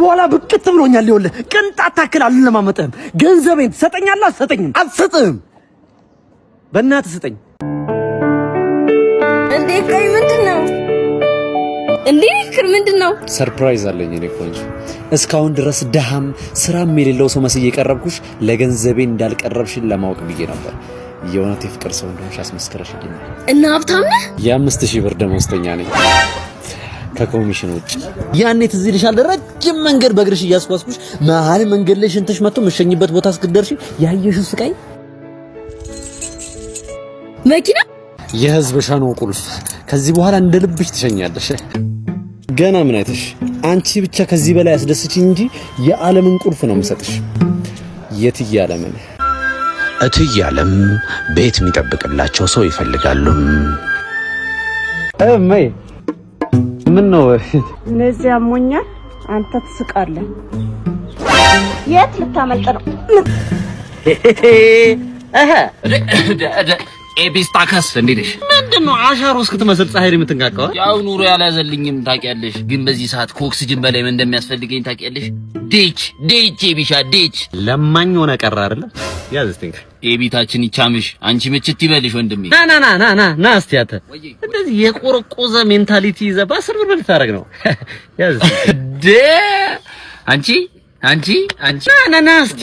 በኋላ ብቅት ብሎኛል ይወለ ቅንጣት ታክል አልለማመጥም ገንዘቤን ትሰጠኛለህ አትሰጠኝም አትሰጥም በእናትህ ስጠኝ እንዴ ቆይ ምንድነው እንዴ ፍቅር ምንድነው ሰርፕራይዝ አለኝ እኔ ቆንጆ እስካሁን ድረስ ደሃም ስራም የሌለው ሰው መስዬ ቀረብኩሽ ለገንዘቤ እንዳልቀረብሽን ለማወቅ ብዬ ነበር የእውነት የፍቅር ሰው እንደሆንሽ አስመስከረሽልኝ እና ሀብታም ነህ የ5000 ብር ደሞዝተኛ ነኝ ከኮሚሽን ውጭ ያኔ ትዝ ይልሻል ረጅም መንገድ በእግርሽ እያስጓዝኩሽ መሀል መንገድ ላይ ሽንትሽ መጥቶ መሸኝበት ቦታ እስክትደርሺ ያየሽው ስቃይ መኪና የህዝብ ሻኖ ቁልፍ ከዚህ በኋላ እንደ ልብሽ ትሸኛለሽ ገና ምን አይተሽ አንቺ ብቻ ከዚህ በላይ አስደስችኝ እንጂ የዓለምን ቁልፍ ነው የምሰጥሽ የትዬ ዓለምን እትዬ ዓለም ቤት የሚጠብቅላቸው ሰው ይፈልጋሉ እመይ ምን ነው ለዚህ አሞኛል አንተ ትስቃለህ የት ልታመልጥ ነው ኤቢስታከስ እንዴሽ ምንድነው አሻሮ እስክትመስል ፀሐይ የምትንጋቀው ያው ኑሮ ያላዘልኝም ታውቂያለሽ ግን በዚህ ሰዓት ከኦክሲጅን በላይ ምን እንደሚያስፈልገኝ ታውቂያለሽ ዴች ኤቢሻ ዴች ለማኝ ሆነ ቀረ አይደል ያዝ እስቲ ኤቢታችን ይቻምሽ አንቺ ምችት ይበልሽ ወንድሜ ና እስቲ አተ እንደዚህ የቆረቆዘ ሜንታሊቲ ይዘህ በአስር ብር ልታረግ ነው ያዝ ደ አንቺ ና እስቲ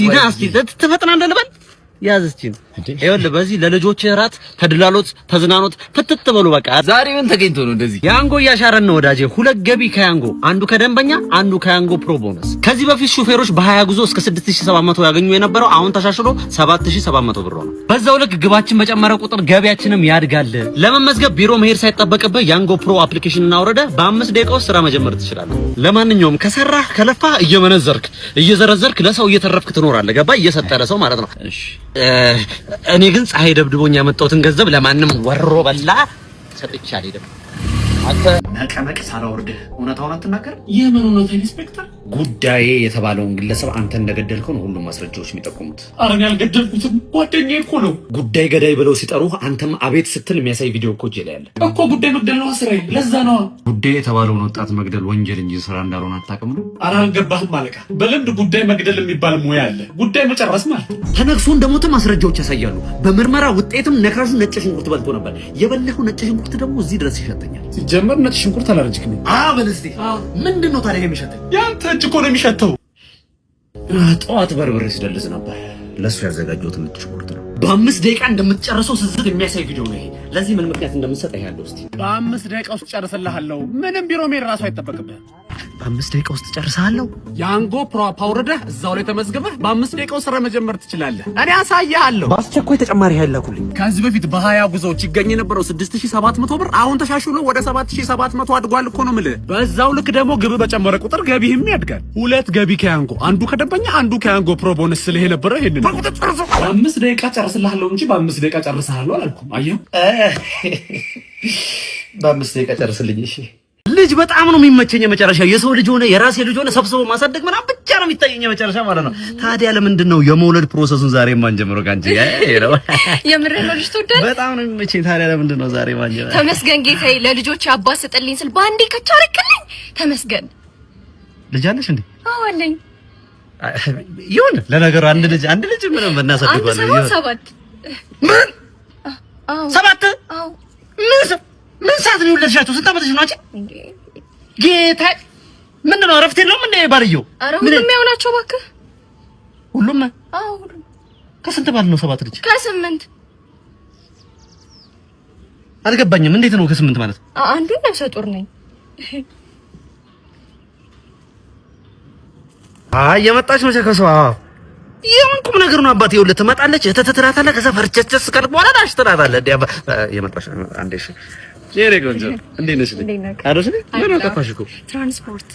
ትፈጥናለህ ልበል ያዝ እስቲ ይኸውልህ በዚህ ለልጆች እራት ተድላሎት ተዝናኖት ፍትት በሉ በቃ ዛሬ ምን ተገኝቶ ነው እንደዚህ ያንጎ እያሻረን ነው ወዳጄ ሁለት ገቢ ከያንጎ አንዱ ከደንበኛ አንዱ ከያንጎ ፕሮ ቦነስ ከዚህ በፊት ሹፌሮች በ20 ጉዞ እስከ 6700 ያገኙ የነበረው አሁን ተሻሽሎ 7700 ብር ነው በዛው ልክ ግባችን በጨመረ ቁጥር ገቢያችንም ያድጋል ለመመዝገብ ቢሮ መሄድ ሳይጠበቅብህ ያንጎ ፕሮ አፕሊኬሽን እናውረደ በ5 ደቂቃ ውስጥ ስራ መጀመር ትችላለህ ለማንኛውም ከሰራህ ከለፋህ እየመነዘርክ እየዘረዘርክ ለሰው እየተረፍክ ትኖራለህ ገባ እየሰጠረ ሰው ማለት ነው እሺ እኔ ግን ፀሐይ ደብድቦኝ ያመጣሁትን ገንዘብ ለማንም ወሮ በላ ሰጥቼ አልሄድም አንተ ነቀነቅ ሳላወርድህ እውነታውን አትናገር የምን እውነት ኢንስፔክተር ጉዳዬ የተባለውን ግለሰብ አንተ እንደገደልከው ነው ሁሉም ማስረጃዎች የሚጠቁሙት አረን ያልገደልኩትም ጓደኛዬ እኮ ነው ጉዳይ ገዳይ ብለው ሲጠሩ አንተም አቤት ስትል የሚያሳይ ቪዲዮ እኮ እጄ ላይ አለ እኮ ጉዳይ መግደል ነው ስራዬ ለዛ ነው ጉዳይ የተባለውን ወጣት መግደል ወንጀል እንጂ ስራ እንዳልሆነ አታውቅም ነው አልገባህም አለቃ በልምድ ጉዳይ መግደል የሚባል ሙያ አለ ጉዳይ መጨረስ ማለት ተነክሶ እንደሞተ ማስረጃዎች ያሳያሉ በምርመራ ውጤትም ነካሹ ነጭ ሽንኩርት በልቶ ነበር የበለኸው ነጭ ሽንኩርት ደግሞ እዚህ ድረስ ይሸተኛል ሲጀመር ነጭ ሽንኩርት አላረጅክም በልስቲ ምንድነው ታዲያ የሚሸተኝ ያንተ እጅ እኮ ነው የሚሸተው ጠዋት በርበሬ ሲደልዝ ነበር ለሱ ያዘጋጀሁት ነጭ ሽንኩርት ነው በ5 ደቂቃ እንደምትጨርሰው ስዝት የሚያሳይ ቪዲዮ ነው ይሄ ለዚህ ምን ምክንያት እንደምትሰጥ ያለው እስቲ በ5 ደቂቃ ውስጥ ጨርሰልሃለሁ ምንም ቢሮ መሄድ ራሱ አይጠበቅብህ በ5 ደቂቃ ውስጥ ጨርሰሃለሁ ያንጎ ፕሮ አውርደህ እዛው ላይ ተመዝግበህ በ5 ደቂቃ ውስጥ ስራ መጀመር ትችላለህ እኔ አሳያለሁ በአስቸኳይ ተጨማሪ ኃይል ላኩልኝ ከዚህ በፊት በ20 ጉዞዎች ይገኝ የነበረው 6700 ብር አሁን ተሻሽሎ ወደ 7700 አድጓል እኮ ነው የምልህ በዛው ልክ ደግሞ ግብ በጨመረ ቁጥር ገቢህም ያድጋል ሁለት ገቢ ከያንጎ አንዱ ከደንበኛ አንዱ ከያንጎ ፕሮ ቦነስ ስለሄ ነበር ይሄንን በ5 ደቂቃ ጨርስልሃለሁ እንጂ በ5 ደቂቃ ጨርስልሃለሁ አላልኩም አየሁ በ5 ደቂቃ ጨርስልኝ እሺ ልጅ በጣም ነው የሚመቸኝ መጨረሻ የሰው ልጅ ሆነ የራሴ ልጅ ሆነ ሰብስቦ ማሳደግ ምናምን ብቻ ነው የሚታየኝ መጨረሻ ማለት ነው ታዲያ ለምንድን ነው የመውለድ ፕሮሰሱን ዛሬ ማንጀምረው ካንቺ ነው የምር ነው ልጅ ትወዳለህ በጣም ነው የሚመቸኝ ታዲያ ለምንድን ነው ዛሬ ማንጀምረው ተመስገን ጌታዬ ለልጆች አባት ስጥልኝ ስል ባንዴ ከቻረክልኝ ተመስገን ልጅ አለሽ እንዴ አዎ አለኝ ይሁን ለነገሩ አንድ ልጅ ምንም እናሳድጋለን ይሁን ሰባት አዎ ምን ሰዓት ነው የወለድሻቸው? ስንት ዓመትሽ ነው አንቺ? ጌታ ምንድን ነው እረፍት የለውም እንደ ባልየው? ኧረ ሁሉም ያው ናቸው እባክህ። ሁሉም? አዎ ሁሉም። ከስንት ባል ነው ሰባት ልጅ? ከ8 አልገባኝም። እንዴት ነው ከ8 ማለት? አንዱ ነፍሰ ጡር ነኝ። የመጣች መቼ ከሰው የምንቁም ነገር ነው አባቴ ይኸውልህ ትመጣለች ተተትራታለህ ከዛ ፈርቸቸስ ካልክ በኋላ ዳሽ ትላታለህ የመጣሽ አንዴ እሺ ጄሬ ጎንጆ እንዴት ነሽ አረሽ ምን አጠፋሽ እኮ ትራንስፖርት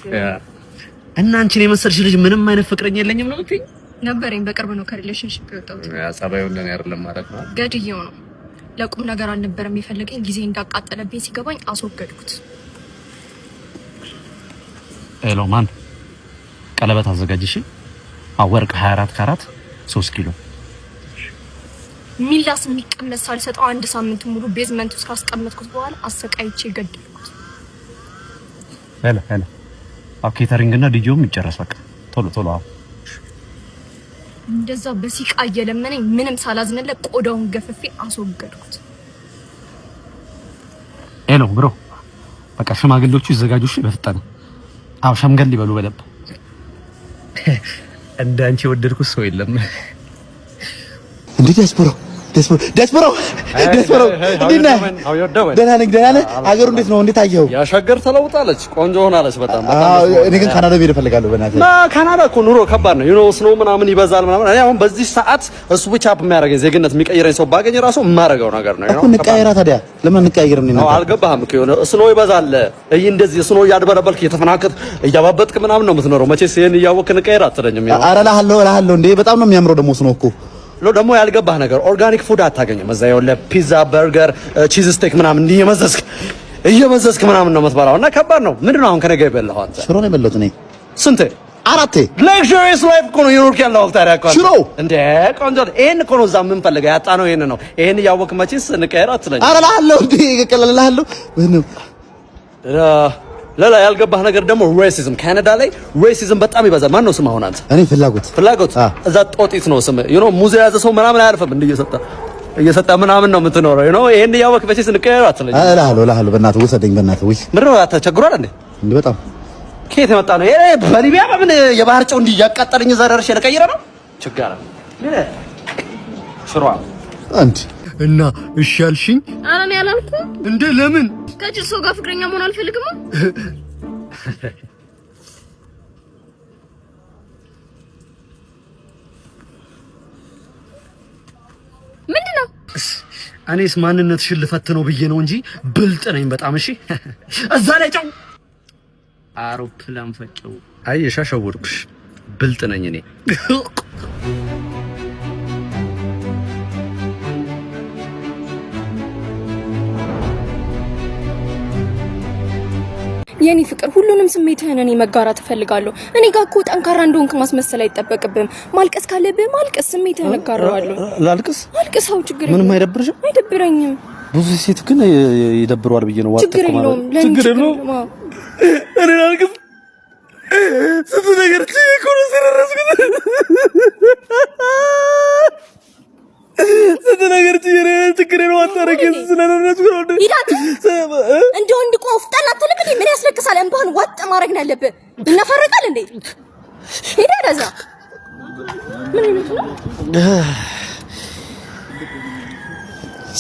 እና አንቺን የመሰልሽ ልጅ ምንም አይነት ፍቅረኛ የለኝም ነው የምትይኝ ነበረኝ በቅርብ ነው ከሪሌሽንሺፕ የወጣሁት ጸባዩን ለኔ አይደለም ማለት ነው ገድየው ነው ለቁም ነገር አልነበረም የሚፈልገኝ ጊዜ እንዳቃጠለብኝ ሲገባኝ አስወገድኩት ሄሎ ማን ቀለበት አዘጋጅሽ ወርቅ 24 ካራት 3 ኪሎ ሚላስ የሚቀመስ ሳልሰጠው አንድ ሳምንት ሙሉ ቤዝመንት ውስጥ ካስቀመጥኩት በኋላ አሰቃይቼ ገደልኩት። ሄሎ ኬተሪንግ እና ዲጂውም ይጨረስ በቃ ቶሎ እንደዛ በሲቃ እየለመነኝ ምንም ሳላዝንለት ቆዳውን ገፍፌ አስወገድኩት። ሄሎ ብሮ በቃ ሽማግሌዎቹ ይዘጋጁሽ በፍጣን አው ሸምገል ይበሉ በደብ እንዳንቺ ወደድኩት ሰው የለም እንዴ ዲያስፖራው ደህና ነኝ አገሩ እንዴት ነው እንዴት አየኸው ያሻገር ተለውጣለች ቆንጆ ሆናለች በጣም እኔ ግን ካናዳ መሄድ እፈልጋለሁ በእናትህ ካናዳ እኮ ኑሮ ከባድ ነው ዩኖ ስኖ ምናምን ይበዛል ምናምን እኔ አሁን በዚህ ሰዓት ስዊች አፕ የሚያደርገኝ ዜግነት የሚቀይረኝ ሰው ባገኝ ራሱ የማደርገው ነገር ነው እኮ እንቀያየራ ታዲያ ለምን እንቀያየርም ነው አልገባህም እኮ የሆነ ስኖ ይበዛል እንደዚህ ስኖ እያድበረበልክ እየተፈናከት እያባበጥክ ምናምን ነው የምትኖረው መቼስ ይሄን እያወቅህ እንቀያየር አትለኝም ኧረ እልሃለሁ እንዴ በጣም ነው የሚያምረው ደግሞ ስኖ እኮ ደግሞ ያልገባህ ነገር ኦርጋኒክ ፉድ አታገኝም እዛ ያለ ፒዛ በርገር ቺዝ ስቴክ ምናምን እየመዘዝክ ምናምን ነው የምትበላው እና ከባድ ነው ምንድነው አሁን ከነገ የበላኸው አንተ ሽሮ ነው የበላሁት እኔ ስንቴ አራቴ ሌክቸርስ ላይፍ እኮ ነው የኖርክ ያለው ታዲያ እኮ ሽሮ እንደ ቆንጆ ይሄን እኮ ነው እዛ የምንፈልገው ያጣነው ይሄን ነው ይሄን እያወቅህ መቼስ እንቀየር አትለኝ ኧረ እልሃለሁ እንዴ እቀለልልሃለሁ ሌላ ያልገባህ ነገር ደግሞ ሬሲዝም ካናዳ ላይ ሬሲዝም በጣም ይበዛል ማን ነው ስም አሁን አንተ እኔ ፍላጎት እዛ ጦጢት ነው ስም ሙዝ የያዘ ሰው ምናምን አያልፍም እንደ እየሰጠ ምናምን ነው የምትኖረው ይሄን እያወቅህ መቼስ እንቀየር አትለኝ እልሃለሁ በእናትህ ውሰደኝ በእናትህ ወይ ምንድን ነው ተቸግሯል እንዴ በጣም ከየት የመጣ ነው ይሄ በሊቢያ በምን የባህር ጨው እንዲህ ያቃጠለኝ እዛ ደርሼ ልቀይረ ነው ችግር አለ ሽሯ አንቺ እና እሺ አልሽኝ ኧረ እኔ አላልኩም እንዴ ለምን ከጅል ሰው ጋር ፍቅረኛ መሆን አልፈልግም ምንድነው እኔስ ማንነትሽን ልፈትነው ብዬ ነው እንጂ ብልጥ ነኝ በጣም እሺ እዛ ላይ ጨው አውሮፕላን ፈጨው አየሽ አሸወድኩሽ ብልጥ ነኝ እኔ የኔ ፍቅር ሁሉንም ስሜትህን እኔ መጋራት እፈልጋለሁ እኔ ጋር እኮ ጠንካራ እንደሆንክ ማስመሰል አይጠበቅብህም ማልቀስ ካለብህ ማልቀስ ስሜትህን እጋራዋለሁ ላልቅስ አልቅሰው ችግር ምንም አይደብርሽም አይደብረኝም ብዙ ሴት ግን ይደብረዋል ብዬ ነው ችግር የለውም ችግር የለውም እኔ ላልቅስ ስንት ነገር እኮ ነው የደረስኩት ስንት ነገር ችግር ነው አታረጊም ስለደረስኩ ነው ይዳት እንደ ወንድ ቆፍጠን አትልም እንዴ ምን ያስለቅሳል እንባን ዋጥ ማድረግ ነው ያለብህ እናፈርቃል እንዴ ሄዳ ደዛ ምን ይሉት ነው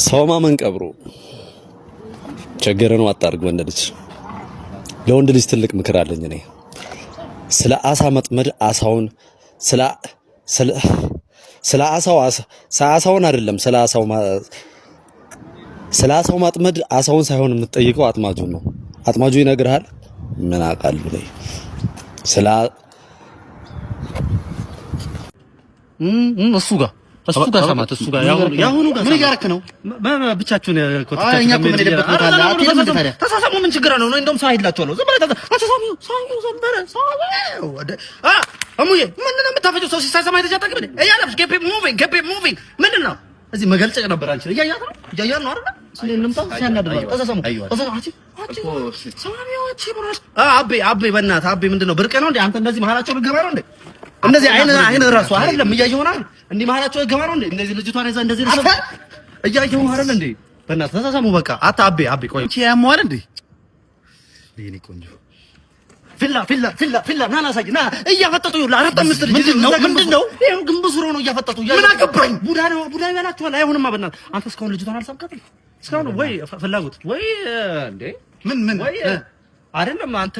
ሰው ማመን ቀብሩ ችግር ነው አታርግ ወንድ ልጅ ለወንድ ልጅ ትልቅ ምክር አለኝ እኔ ስለ አሳ መጥመድ አሳውን ስለ አሳውን አይደለም ስለ አሳው ማጥመድ አሳውን ሳይሆን የምትጠይቀው አጥማጁን ነው አጥማጁ ይነግርሃል ምን አውቃለሁ ላይ ስለ እሱ ጋር ሰማት እሱ ጋር ያሁኑ ጋር ምን ያረክ ነው ብቻችሁን ኮተታችሁ ምን የለበት ቦታ አለ አትሄድም እንደ ታዲያ ተሳሳሙ ምን ችግር አለው ነው እንደውም ሳይላችኋለሁ ዝም ብለህ ተሳሳሙ ዘንበረ አሙዬ ምንድን ነው የምታፈጨው ሰው ሲሳሳማ የተጃጠቅም እንዴ እያለፍሽ ጌፕ ሙቪንግ ምንድን ነው እዚህ መገልጨቅ ነበር አንቺ እያያት ነው አይደል ስለምንምጣ ሲያናድር ተሳሳሙ ሰማሚዎች ይብራሽ አቤ በእናትህ አቤ ምንድን ነው ብርቅ ነው እንዴ አንተ እንደዚህ መሀላቸው ልገባ ነው እንዴ እንደዚህ አይነ ራሱ አይደለም እያየሁ ነው እንዴ መሀላቸው ልገባ ነው እንዴ እንደዚህ ልጅቷን እዛ እንደዚህ ልጅ እያየሁ አይደል እንዴ በእናትህ ተሳሳሙ በቃ አቤ ቆይ እቺ ያሟል እንዴ ለኔ ቆንጆ ፊላ ናና ሳጅ ና እያፈጠጡ ይኸውልህ አራት አምስት ልጅ ምንድነው ይሄው ግንቡ ሱሮ ነው እያፈጠጡ ምን አገባኝ ቡዳ ያላችኋል አይሆንማ በእናትህ አንተ እስካሁን ልጅቷን አልሳምካትም እስካሁን ወይ ፍላጎት ወይ እንዴ ምን ወይ አይደለም አንተ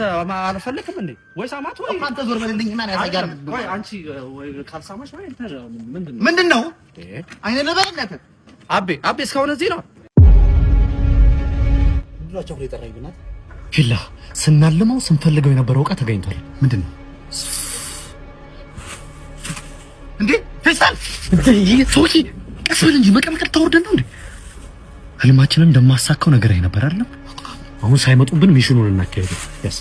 አልፈልክም እንዴ ወይ ሳማት ወይ አንተ ዞር በልልኝ ማን ያሳጋር ወይ አንቺ ወይ ካልሳማሽ ወይ ምንድነው አይነ ለበለተ አቤ እስካሁን እዚህ ነው ብሏቸው ላይ ጠራኝ ብናት ፊላ ስናልመው ስንፈልገው የነበረው ዕቃ ተገኝቷል ምንድነው እንዴ ፈሳል ሶኪ ቀስበል እንጂ መቀመቀል ተወርደን ነው እንዴ ህልማችንን እንደማሳካው ነገር አይነበር አይደለም አሁን ሳይመጡብን ሚሽኑን እናካሄደው ያስ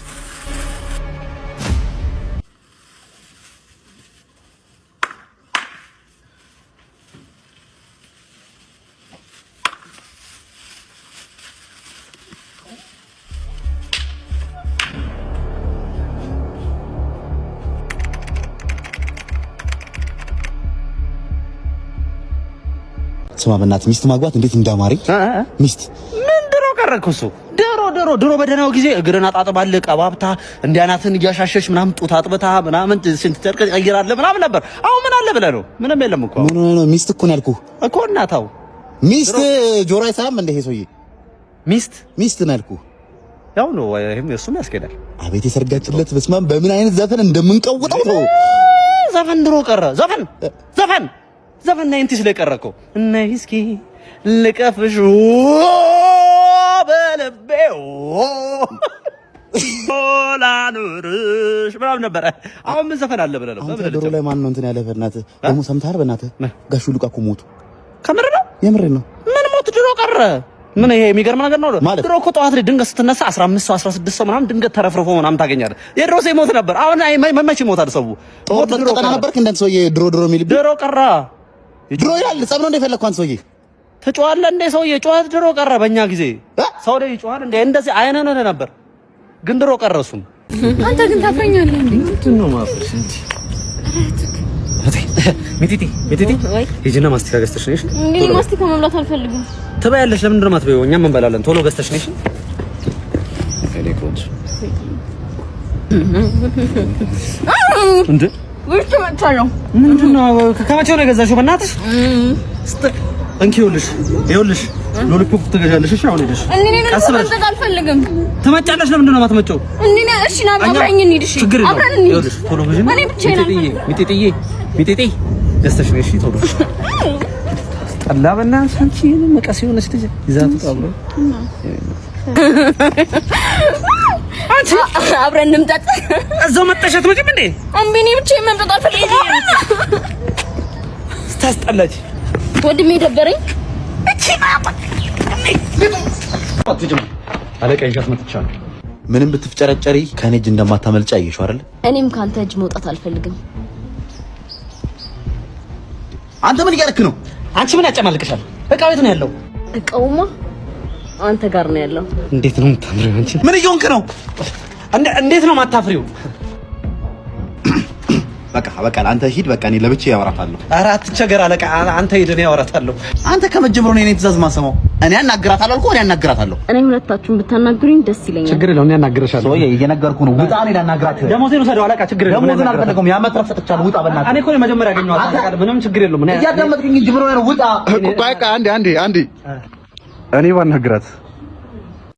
ስማ በእናትህ ሚስት ማግባት እንዴት እንዳማረኝ ሚስት ምን ድሮ ቀረኩ እሱ ድሮ በደህናው ጊዜ እግርን አጣጥባለህ ቀባብታ እንዲያናትን እያሻሸሽ ምናምን ጡት አጥብታ ምናምን ስንት ጨርቅ ቀይራለህ ምናምን ነበር። አሁን ምን አለ ብለህ ነው? ምንም የለም እኮ ምን ነው ሚስት እኮ ነው ያልኩህ እኮ እናታው ሚስት ጆሮ አይሰማም እንደ ይሄ ሰውዬ ሚስት ነው ያልኩህ። ያው ነው ይሄም እሱም ያስኬዳል። አቤት የሰርጋችለት በስማም በምን አይነት ዘፈን እንደምንቀውጠው ነው። ዘፈን ድሮ ቀረ። ዘፈን ናይንቲ ስለቀረኮ እና እስኪ ልቀፍሽ በለቤው ላኑርሽ ምናምን ነበረ። አሁን ምን ዘፈን አለ ብለህ ነው? ድሮ ላይ ማን ነው እንትን ያለ በእናትህ ደግሞ ሰምተሃል? በእናትህ ጋሹ ሉቃ እኮ ሞቱ። ከምር ነው? የምሬን ነው። ምን ሞት ድሮ ቀረ? ምን ይሄ የሚገርም ነገር ነው። ድሮ እኮ ጠዋት ላይ ድንገት ስትነሳ 15 ሰው 16 ሰው ምናምን ድንገት ተረፍርፎ ምናምን ታገኛለህ። የድሮ ሰው ይሞት ነበር። አሁን መቼ ይሞታል ሰው? ጦር ተቀጣና ነበርክ እንደ ሰውዬ ድሮ የሚል ድሮ ቀረ። ድሮ ይላል ጸብ ነው እንደፈለግኩ አንተ ሰውዬ ትጮኻለህ እንደ ሰውዬ ጩኸት ድሮ ቀረ። በእኛ ጊዜ ሰው ላይ ይጮኻል እንደ እንደዚህ አይነነ ነበር፣ ግን ድሮ ቀረ እሱም። አንተ ግን ታፈኛለህ እንዴ? እንትን ነው ማፍሽ እንጂ ሚቲቲ ሂጂና ማስቲካ ገዝተሽ ነሽ። እኔ ማስቲካ መብላት አልፈልግም። ትበያለሽ። ለምን እንደማት በይው፣ እኛም እንበላለን። ቶሎ ገዝተሽ ነሽ። እኔ ቆንጆ እንዴ ውርጭ መጣለው። ምንድነው? ከመቼው ነው የገዛሽው? በእናትሽ እንኪ ይኸውልሽ ሎሊፖፕ ትገዣለሽ። እሺ አሁን ሄደሽ ቀስ ብለሽ አልፈልግም። ትመጫለሽ። ለምንድን ነው የማትመጪው? እሺ ና አብረን እንሂድ። እሺ አብረን እንሂድ። ይኸውልሽ ቶሎ ግዢና እኔ ብቻዬን ሚጤጥዬ ገዝተሽ ነሽ። ቶሎ ጠላ በእናትሽ አንቺ መቀስ የሆነች ልጅ ይዛቱ አብሮ አንቺ አብረን እንምጣጥ። እዛው መጣሻት መጪም እንዴ? እምቢ እኔ ብቻዬን መምጣት አልፈልግም። ስታስጠላች ወድሜ ደበረኝ። አለቃ ይዣት መጥቻለሁ። ምንም ብትፍጨረጨሪ ከኔ እጅ እንደማታመልጫ አየሽው አይደል? እኔም ካንተ እጅ መውጣት አልፈልግም። አንተ ምን እያደረክ ነው? አንቺ ምን ያጨማልቅሻል? እቃ ቤት ነው ያለው። እቃውማ አንተ ጋር ነው ያለው። እንዴት ነው የምታምሪው? አንቺ ምን እየሆንክ ነው? እንዴት ነው የማታፍሪው? በቃ አንተ ሂድ። በቃ እኔ ለብቻዬ ያወራታለሁ። ኧረ አትቸገር አለቃ፣ አንተ ሂድ፣ እኔ ያወራታለሁ። አንተ ከመጀመሩ ነው የኔ ትእዛዝ ማሰማው። እኔ አናግራታለሁ አልኩህ። እኔ አናግራታለሁ። እኔ ሁለታችሁን ብታናግሩኝ ደስ ይለኛል። ችግር የለውም፣ እኔ አናግርሻለሁ። ወይ እየነገርኩህ ነው። ውጣ። እኔ ላናግራት። ደሞዜን ውሰደው አለቃ፣ ችግር የለውም። ደሞዜን አልፈልገውም። ያመጥረፍ ሰጥቻለሁ። ውጣ በእናትህ። እኔ እኮ መጀመሪያ ያገኘኋት አለቃ፣ ምንም ችግር የለውም። እያዳመጥክኝ እንጂ ምን ሆነህ ነው? ውጣ። በቃ አንዴ እኔ ባናግራት